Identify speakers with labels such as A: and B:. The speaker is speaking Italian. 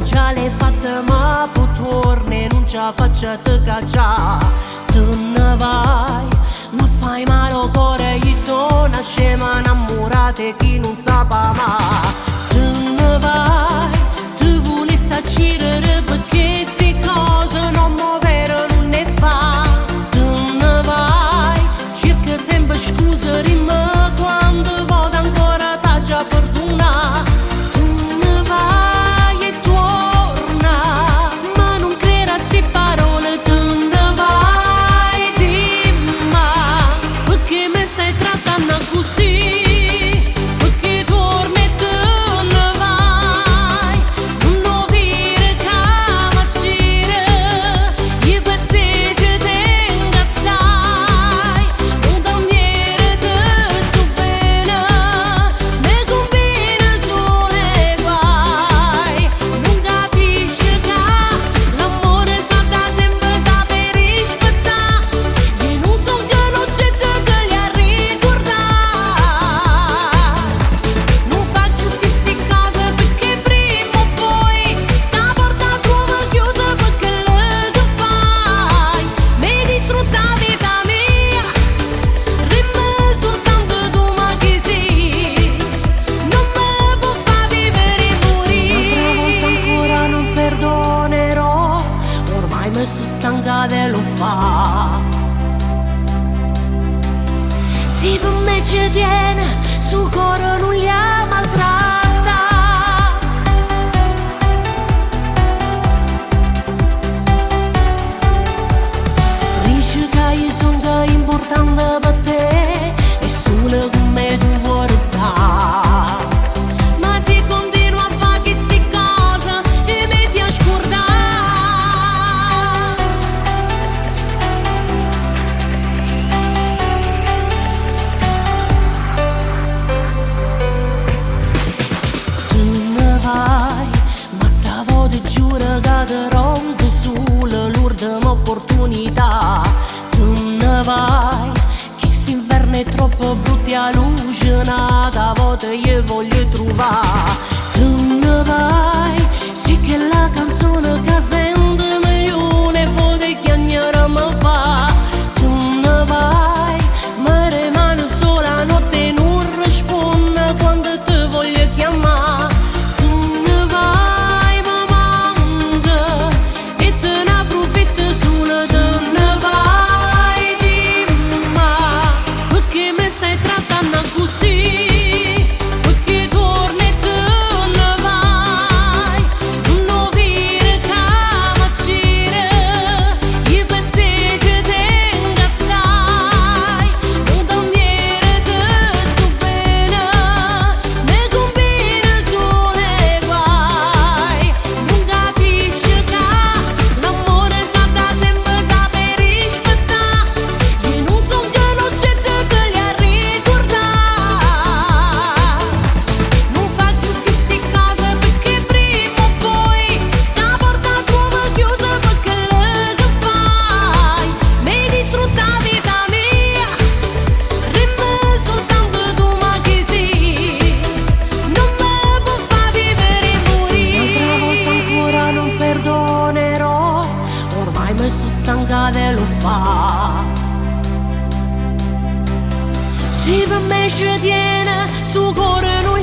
A: già l'hai fatta ma poi torni, non ce la faccia te caccia. Tu ne vai, ma fai male al cuore, io sono scema innamorata e chi non sa mai. Tu ne vai, tu vuoi saccire perché sti cose non muovere non ne fa. Tu ne vai, cerca sempre scusa di me quando vado ancora t'ha già perdona. Tu ne vai e torna, ma non creda a sti parole. Tu ne vai, dimma, perché mi stai trattando così? Perché torni e tu ne vai, non dire che m'accire, io per te ci tengo assai, non da niente te sto bene, mi conviene solo i guai, non capisci che l'amore sa da sempre saper rispettare, io non so che non c'è te li a ricordare, non faccio queste cose perché prima o poi sta porta trova chiusa perché le che fai, mi distrutta la vita mia, rimane soltanto tu ma chi sei, non me può far vivere e morire. Un'altra volta ancora non perdonerò, ormai mi sono stancata e lo fa. Si per me ci tiene, su cuore non li ha maltratta. Dici che io sono importante per te e solo con me tu vuoi restare. Ma se continua a fare queste cose e metti a scordare. Tu ne vai, ma stavolta giuro che ti rompo sulla l'ultima opportunità. Tu ne vai, che st'inverno è troppo brutto e allucinata, a volte io voglio trovare. Tu ne vai, sì che la canzone che sento milione volte chiagnare mi fa. Tu ne vai, ma rimane sola notte e non risponde quando ti voglio chiamare. Tu ne vai, ma manca e te ne approfitti solo. Tu ne vai, dimma, perché mi stai trattando così? Perché torni e tu ne vai, non dire che m'accire, io per te ci tengo assai, non da niente te sto bene, mi conviene solo i guai, non capisci che l'amore sa da sempre saper rispettare, io non so che non c'è te li a ricordare, non faccio queste cose perché prima o poi sta porta trova chiusa perché le che fai, mi distrutta la vita mia, rimane soltanto tu ma chi sei, non me può far vivere e morire. Un'altra volta ancora non perdonerò, ormai mi sono stancata e lo fa. Si per me ci tiene, su cuore non